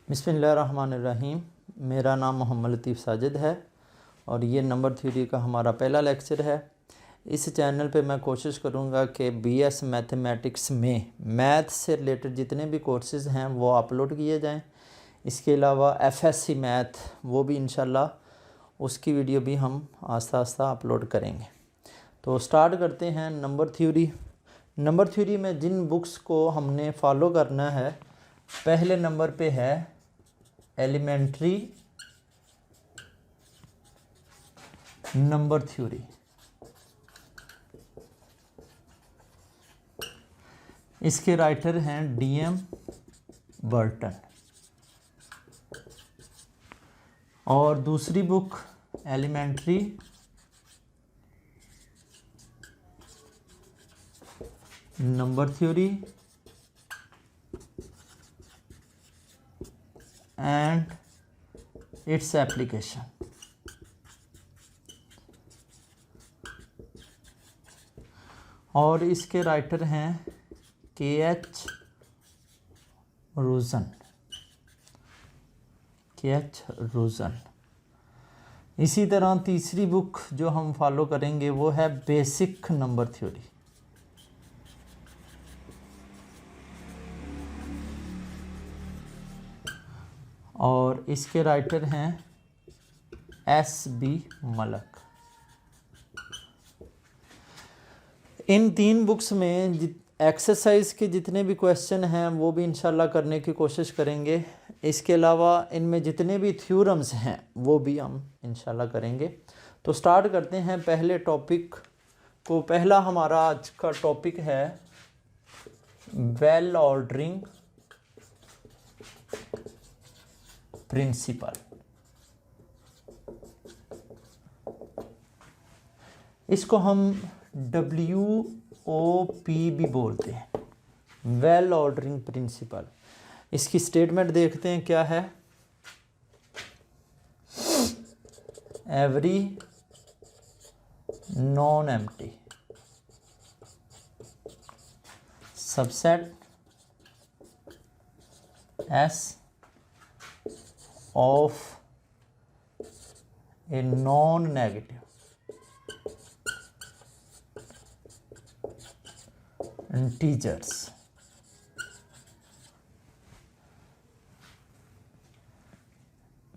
बिस्मिल्लाहिर्रहमानिर्रहीम। मेरा नाम मोहम्मद लतीफ़ साजिद है और ये नंबर थ्योरी का हमारा पहला लेक्चर है। इस चैनल पे मैं कोशिश करूँगा कि बीएस मैथमेटिक्स में मैथ से रिलेटेड जितने भी कोर्सेज़ हैं वो अपलोड किए जाएं। इसके अलावा एफएससी मैथ वो भी इंशाल्लाह उसकी वीडियो भी हम आस्ता आस्ता अपलोड करेंगे। तो स्टार्ट करते हैं नंबर थ्योरी। नंबर थ्योरी में जिन बुक्स को हमने फॉलो करना है, पहले नंबर पे है एलिमेंट्री नंबर थ्योरी। इसके राइटर हैं डीएम बर्टन। और दूसरी book elementary number theory and its application. और इसके राइटर हैं के.एच. रोज़न। इसी तरह तीसरी बुक जो हम फॉलो करेंगे वो है बेसिक नंबर थ्योरी। और इसके राइटर हैं एस.बी. मलक। इन तीन बुक्स में एक्सरसाइज के जितने भी क्वेश्चन हैं वो भी इंशाल्लाह करने की कोशिश करेंगे। इसके अलावा इनमें जितने भी थ्योरम्स हैं वो भी हम इंशाल्लाह करेंगे। तो स्टार्ट करते हैं पहले टॉपिक को। पहला हमारा आज का टॉपिक है वेल ऑर्डरिंग प्रिंसिपल। इसको हम WOP भी बोलते हैं, वेल ऑर्डरिंग प्रिंसिपल। इसकी स्टेटमेंट देखते हैं क्या है। Every non empty subset S of a non-negative integers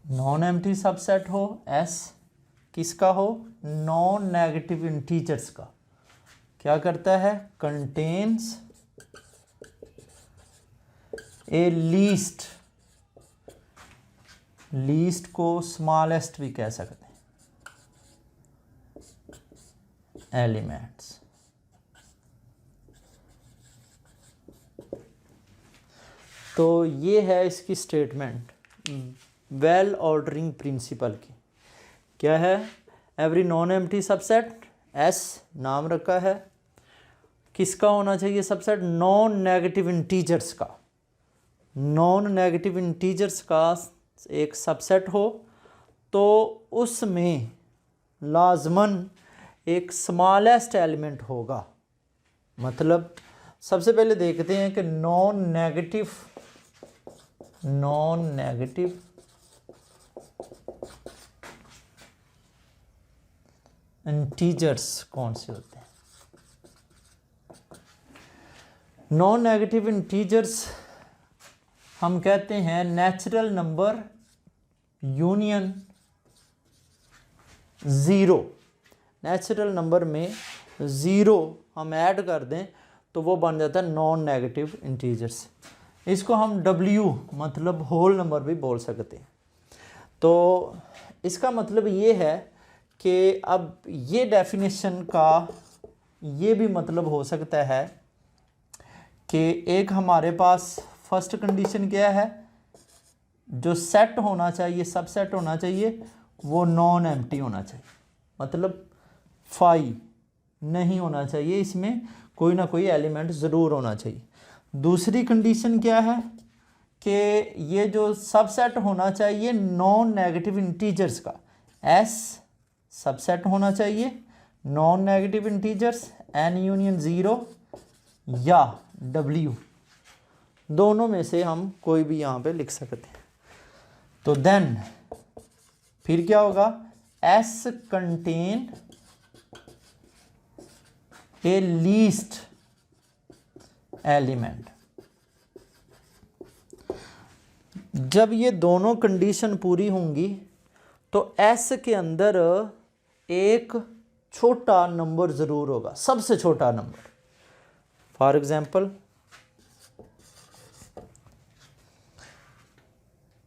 non empty subset हो S किसका हो, नॉन नेगेटिव इंटीजर्स का। क्या करता है, कंटेन्स ए लीस्ट को स्मॉलेस्ट भी कह सकते हैं, एलिमेंट्स। तो ये है इसकी स्टेटमेंट वेल ऑर्डरिंग प्रिंसिपल की। क्या है, every non empty subset S नाम रखा है, किसका होना चाहिए सबसेट, नॉन नेगेटिव इंटीजर्स का। नॉन नेगेटिव इंटीजर्स का एक सबसेट हो तो उसमें लाजमन एक स्मॉलेस्ट एलिमेंट होगा। मतलब सबसे पहले देखते हैं कि नॉन नेगेटिव इंटीजर्स कौन से होते हैं। नॉन नेगेटिव इंटीजर्स हम कहते हैं natural number union zero. Natural number में ज़ीरो हम ऐड कर दें तो वो बन जाता है नॉन नेगेटिव इंटीजर्स। इसको हम W मतलब होल नंबर भी बोल सकते हैं। तो इसका मतलब ये है कि अब ये डेफिनेशन का ये भी मतलब हो सकता है कि एक हमारे पास फर्स्ट कंडीशन क्या है, जो सेट होना चाहिए, सबसेट होना चाहिए, वो नॉन एम्प्टी होना चाहिए। मतलब फाई नहीं होना चाहिए, इसमें कोई ना कोई एलिमेंट ज़रूर होना चाहिए। दूसरी कंडीशन क्या है कि ये जो सबसेट होना चाहिए नॉन नेगेटिव इंटीजर्स का, S सबसेट होना चाहिए non negative integers N union zero या W, दोनों में से हम कोई भी यहाँ पे लिख सकते हैं। तो देन फिर क्या होगा, एस कंटेन ए लीस्ट एलिमेंट। जब ये दोनों कंडीशन पूरी होंगी तो एस के अंदर एक छोटा नंबर ज़रूर होगा, सबसे छोटा नंबर। फॉर एग्जांपल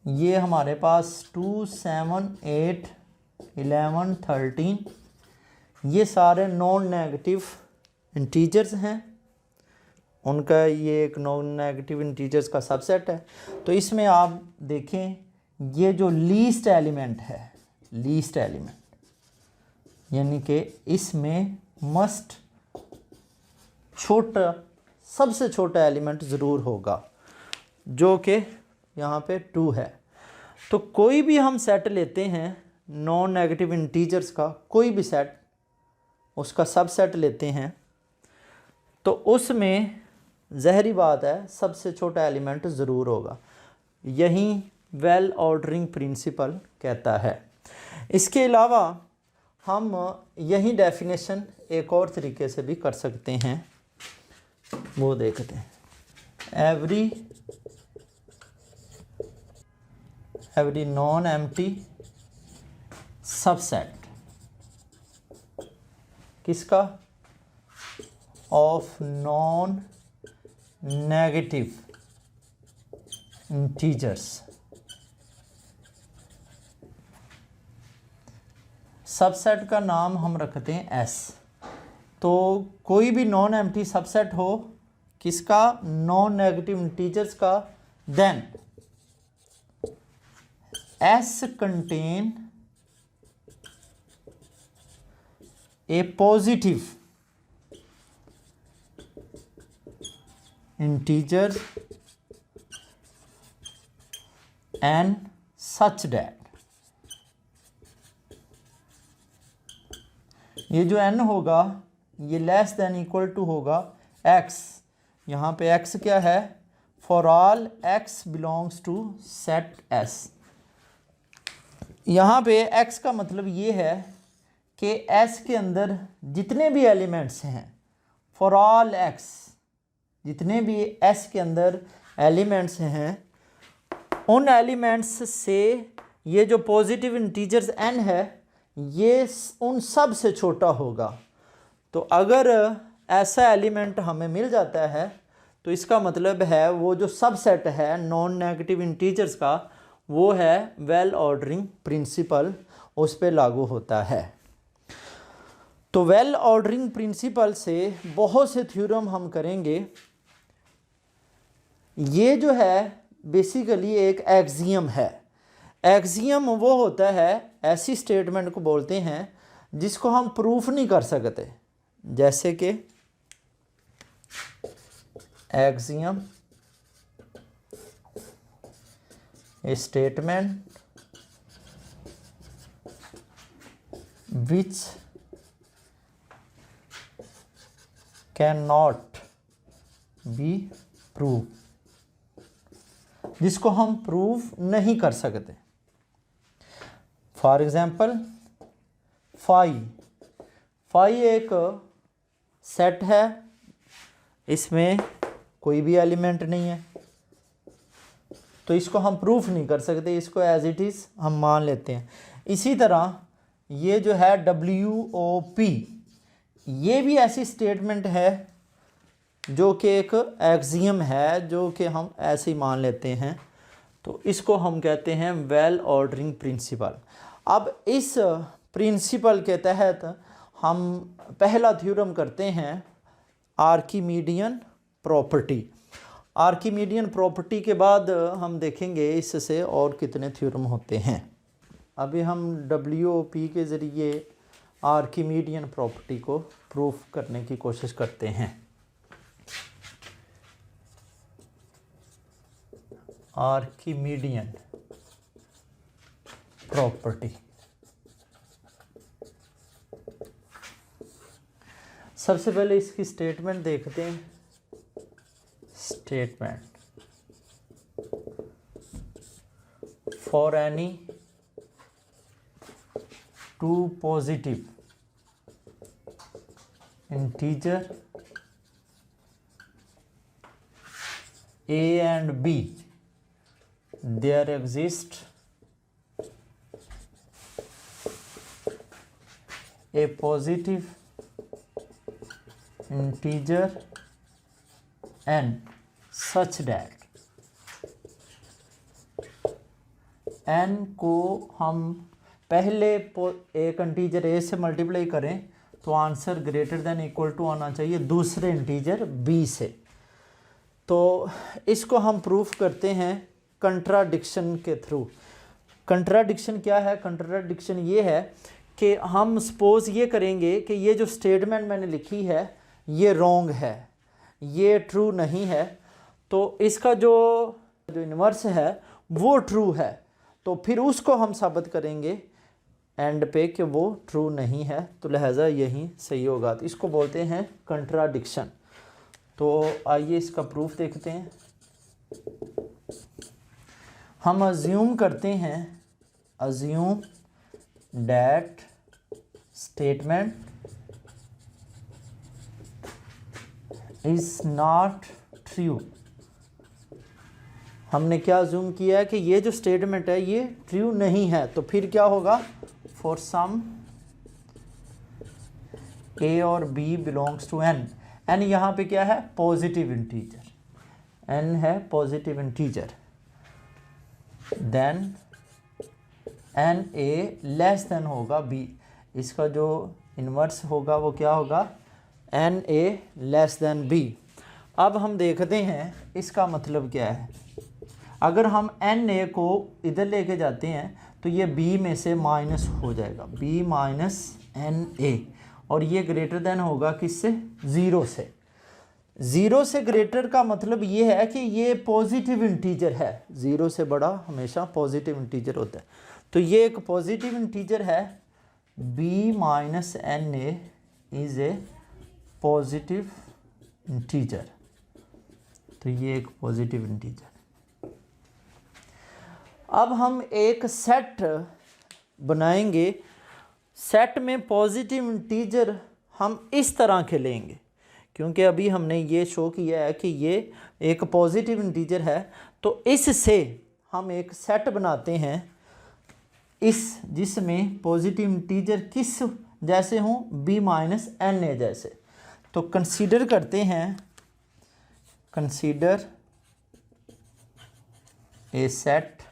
ये हमारे पास 2, 7, 8, 11, 13 ये सारे नॉन नेगेटिव इंटीजर्स हैं, उनका ये एक नॉन नेगेटिव इंटीजर्स का सबसेट है। तो इसमें आप देखें ये जो लीस्ट एलिमेंट है, लीस्ट एलिमेंट यानी कि इसमें मस्ट छोटा, सबसे छोटा एलिमेंट ज़रूर होगा, जो कि यहाँ पे 2 है। तो कोई भी हम सेट लेते हैं नॉन नेगेटिव इंटीजर्स का, कोई भी सेट, उसका सबसेट लेते हैं, तो उसमें ज़हरी बात है सबसे छोटा एलिमेंट ज़रूर होगा। यही वेल ऑर्डरिंग प्रिंसिपल कहता है। इसके अलावा हम यही डेफिनेशन एक और तरीके से भी कर सकते हैं, वो देखते हैं। एवरी नॉन एम्प्टी सबसेट किसका, of non negative integers, subset का नाम हम रखते हैं एस। तो कोई भी नॉन एम्प्टी सबसेट हो किसका, नॉन नेगेटिव इंटीजर्स का, then S contain a positive integer and such that ये जो n होगा ये लेस देन इक्वल टू होगा x। यहाँ पे x क्या है, for all x belongs to set s। यहाँ पे x का मतलब ये है कि s के अंदर जितने भी एलिमेंट्स हैं, फॉर ऑल x, जितने भी s के अंदर एलिमेंट्स हैं, उन एलिमेंट्स से ये जो पॉजिटिव इंटीजर्स n है ये उन सब से छोटा होगा। तो अगर ऐसा एलिमेंट हमें मिल जाता है तो इसका मतलब है वो जो सबसेट है नॉन नेगेटिव इंटीजर्स का, वो है वेल ऑर्डरिंग प्रिंसिपल, उस पे लागू होता है। तो वेल ऑर्डरिंग प्रिंसिपल से बहुत से थ्योरम हम करेंगे। ये जो है बेसिकली एक एक्सियम है। एक्सियम वो होता है, ऐसी स्टेटमेंट को बोलते हैं जिसको हम प्रूफ नहीं कर सकते, जैसे कि axiom A statement which can not be prove, जिसको हम प्रूव नहीं कर सकते। फॉर एग्जाम्पल फाई एक सेट है, इसमें कोई भी एलिमेंट नहीं है, तो इसको हम प्रूफ नहीं कर सकते, इसको एज इट इज़ हम मान लेते हैं। इसी तरह ये जो है WOP, ये भी ऐसी स्टेटमेंट है जो कि एक एक्सियम है, जो कि हम ऐसे ही मान लेते हैं, तो इसको हम कहते हैं वेल ऑर्डरिंग प्रिंसिपल। अब इस प्रिंसिपल के तहत हम पहला थ्योरम करते हैं आर्किमीडियन प्रॉपर्टी। आर्किमीडियन प्रॉपर्टी के बाद हम देखेंगे इससे और कितने थ्योरम होते हैं। अभी हम WOP के ज़रिए आर्किमीडियन प्रॉपर्टी को प्रूफ करने की कोशिश करते हैं। आर्किमीडियन प्रॉपर्टी, सबसे पहले इसकी स्टेटमेंट देखते statement for any two positive integer a and b, there exists a positive integer n such that n को हम पहले एक इंटीजर a से मल्टीप्लाई करें तो answer greater than equal to आना चाहिए दूसरे इंटीजर b से। तो इसको हम प्रूफ करते हैं कंट्राडिक्शन के थ्रू। कंट्राडिक्शन क्या है? कंट्राडिक्शन ये है कि हम सपोज ये करेंगे कि ये जो स्टेटमेंट मैंने लिखी है ये रॉन्ग है, ये ट्रू नहीं है, तो इसका जो इन्वर्स है वो ट्रू है, तो फिर उसको हम साबित करेंगे एंड पे कि वो ट्रू नहीं है, तो लिहाजा यही सही होगा। तो इसको बोलते हैं कंट्राडिक्शन। तो आइए इसका प्रूफ देखते हैं। हम अज्यूम करते हैं, assume that statement is not true. हमने क्या अज्यूम किया है कि ये जो स्टेटमेंट है ये ट्रू नहीं है, तो फिर क्या होगा? फॉर सम ए और B belongs to N, N यहाँ पे क्या है? पॉजिटिव इंटीजर, एन है positive integer, then N A less than होगा बी। इसका जो इन्वर्स होगा वो क्या होगा? N A less than B. अब हम देखते हैं इसका मतलब क्या है। अगर हम एन ए को इधर लेके जाते हैं तो ये बी में से माइनस हो जाएगा, बी माइनस एन ए, और ये ग्रेटर देन होगा किससे? ज़ीरो से। ज़ीरो से ग्रेटर का मतलब ये है कि ये पॉजिटिव इंटीजर है, ज़ीरो से बड़ा हमेशा पॉजिटिव इंटीजर होता है। तो ये एक पॉजिटिव इंटीजर है, B minus N A is a positive integer, तो ये एक पॉजिटिव इंटीजर। अब हम एक सेट बनाएंगे, सेट में पॉजिटिव इंटीजर हम इस तरह के लेंगे, क्योंकि अभी हमने ये शो किया है कि ये एक पॉजिटिव इंटीजर है, तो इससे हम एक सेट बनाते हैं इस जिसमें पॉजिटिव इंटीजर किस जैसे हों? बी माइनस एन ए जैसे। तो कंसीडर करते हैं, कंसीडर ए सेट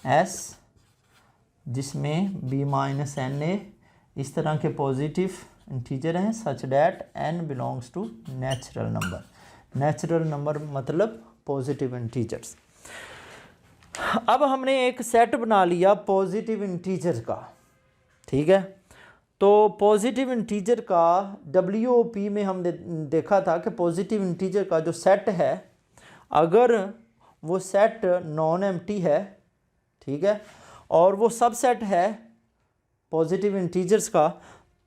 एस जिसमें बी माइनस एन ए इस तरह के पॉजिटिव इंटीजर हैं such that N belongs to natural number. Natural number मतलब पॉजिटिव इंटीजर्स। अब हमने एक सेट बना लिया पॉजिटिव इंटीजर का, ठीक है। तो पॉजिटिव इंटीजर का WOP में हमने देखा था कि पॉजिटिव इंटीजर का जो सेट है, अगर वो सेट नॉन एम्प्टी है, ठीक है, और वो सबसेट है पॉजिटिव इंटीजर्स का,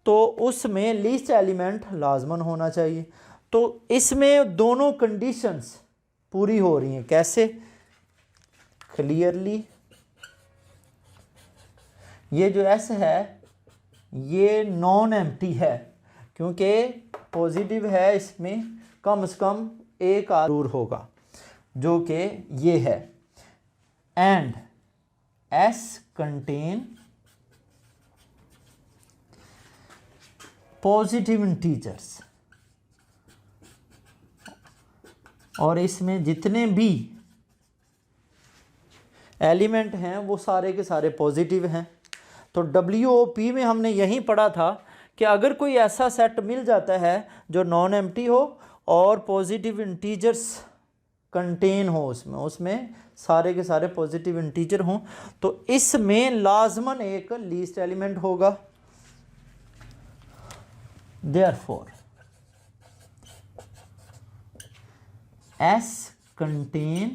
तो उसमें लीस्ट एलिमेंट लाजमन होना चाहिए। तो इसमें दोनों कंडीशंस पूरी हो रही हैं। कैसे? क्लियरली ये जो एस है ये नॉन एम्प्टी है, क्योंकि पॉजिटिव है, इसमें कम से कम एक जरूर होगा जो कि ये है। And S contain positive integers, और इसमें जितने भी एलिमेंट हैं वो सारे के सारे पॉजिटिव हैं। तो WOP में हमने यही पढ़ा था कि अगर कोई ऐसा सेट मिल जाता है जो नॉन एम्प्टी हो और पॉजिटिव इंटीजर्स कंटेन हो, उसमें सारे के सारे पॉजिटिव इंटीजर हों, तो इसमें लाजमन एक लीस्ट एलिमेंट होगा। Therefore S contain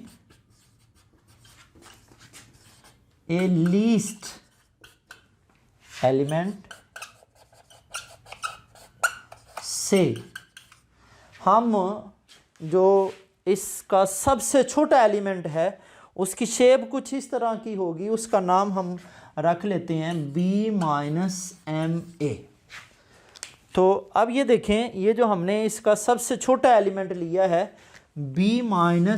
a least element से हम जो इसका सबसे छोटा एलिमेंट है उसकी शेप कुछ इस तरह की होगी, उसका नाम हम रख लेते हैं b-ma। तो अब ये देखें, ये जो हमने इसका सबसे छोटा एलिमेंट लिया है b-ma,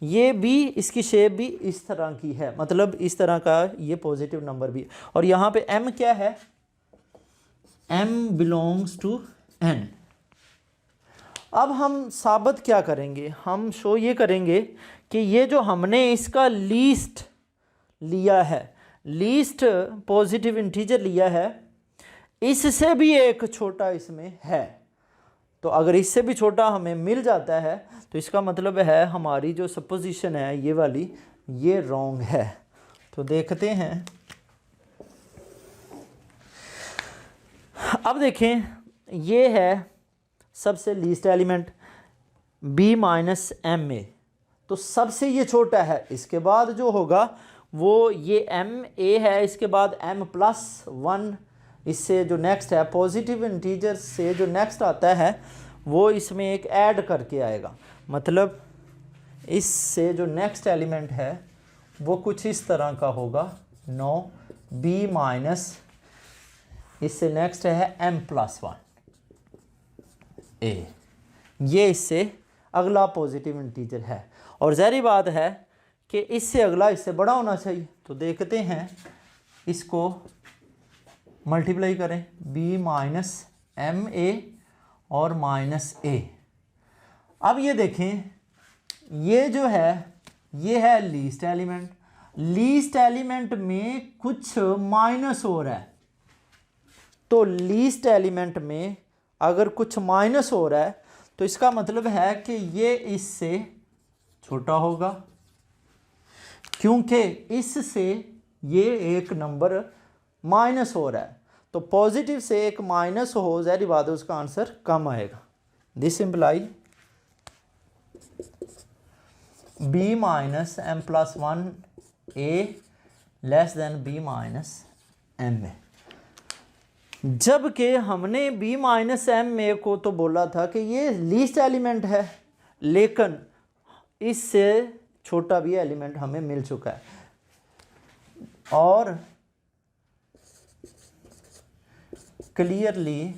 ये भी इसकी शेप भी इस तरह की है, मतलब इस तरह का ये पॉजिटिव नंबर भी। और यहाँ पे m क्या है, m बिलोंग्स टू n। अब हम साबित क्या करेंगे, हम शो ये करेंगे कि ये जो हमने इसका लीस्ट लिया है, लीस्ट पॉजिटिव इंटीजर लिया है, इससे भी एक छोटा इसमें है। तो अगर इससे भी छोटा हमें मिल जाता है तो इसका मतलब है हमारी जो सपोजिशन है ये वाली, ये रॉन्ग है। तो देखते हैं, अब देखें, ये है सबसे लीस्ट एलिमेंट b-ma, तो सबसे ये छोटा है। इसके बाद जो होगा वो ये ma है, इसके बाद m+1, इससे जो नेक्स्ट है पॉजिटिव इंटीजर से जो नेक्स्ट आता है वो इसमें एक ऐड करके आएगा, मतलब इससे जो नेक्स्ट एलिमेंट है वो कुछ इस तरह का होगा 9 b-, इससे नेक्स्ट है m+1 a, ये इससे अगला पॉजिटिव इंटीजर है। और ज़ाहिर बात है कि इससे अगला इससे बड़ा होना चाहिए। तो देखते हैं, इसको मल्टीप्लाई करें b-ma और -a। अब ये देखें, ये जो है ये है लीस्ट एलिमेंट, लीस्ट एलिमेंट में कुछ माइनस हो रहा है। तो लीस्ट एलिमेंट में अगर कुछ माइनस हो रहा है तो इसका मतलब है कि ये इससे छोटा होगा, क्योंकि इससे ये एक नंबर माइनस हो रहा है। तो पॉजिटिव से एक माइनस हो, ज़ाहिर बात है उसका आंसर कम आएगा। This imply b-m+1 a less than b-ma। जबकि हमने b-ma को तो बोला था कि ये लीस्ट एलिमेंट है, लेकिन इससे छोटा भी एलिमेंट हमें मिल चुका है। और क्लियरली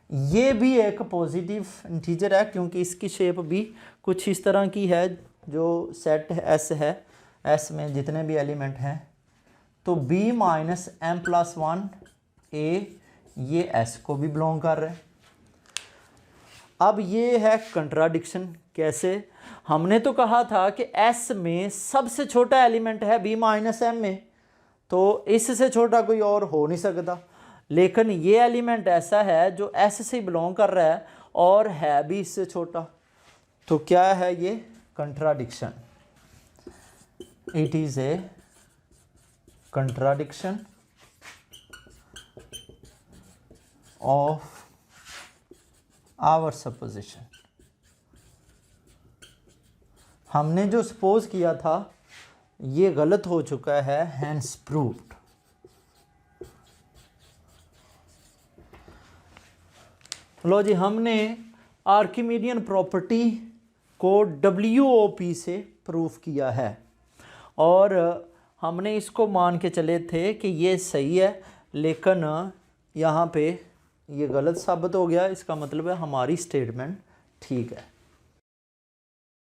ये भी एक पॉजिटिव इंटीजर है, क्योंकि इसकी शेप भी कुछ इस तरह की है। जो सेट एस है, एस में जितने भी एलिमेंट हैं, तो b-m+1 a ये एस को भी बिलोंग कर रहे हैं। अब ये है कंट्राडिक्शन। कैसे? हमने तो कहा था कि एस में सबसे छोटा एलिमेंट है b-ma, तो इससे छोटा कोई और हो नहीं सकता। लेकिन ये एलिमेंट ऐसा है जो एस से बिलोंग कर रहा है और है भी इससे छोटा। तो क्या है ये? Contradiction. It is a contradiction of our supposition. हमने जो सपोज किया था ये गलत हो चुका है, हैंस प्रूव्ड। लो जी, हमने आर्किमिडियन प्रॉपर्टी को WOP से प्रूफ किया है और हमने इसको मान के चले थे कि ये सही है, लेकिन यहाँ पे ये गलत साबित हो गया। इसका मतलब है हमारी स्टेटमेंट ठीक है।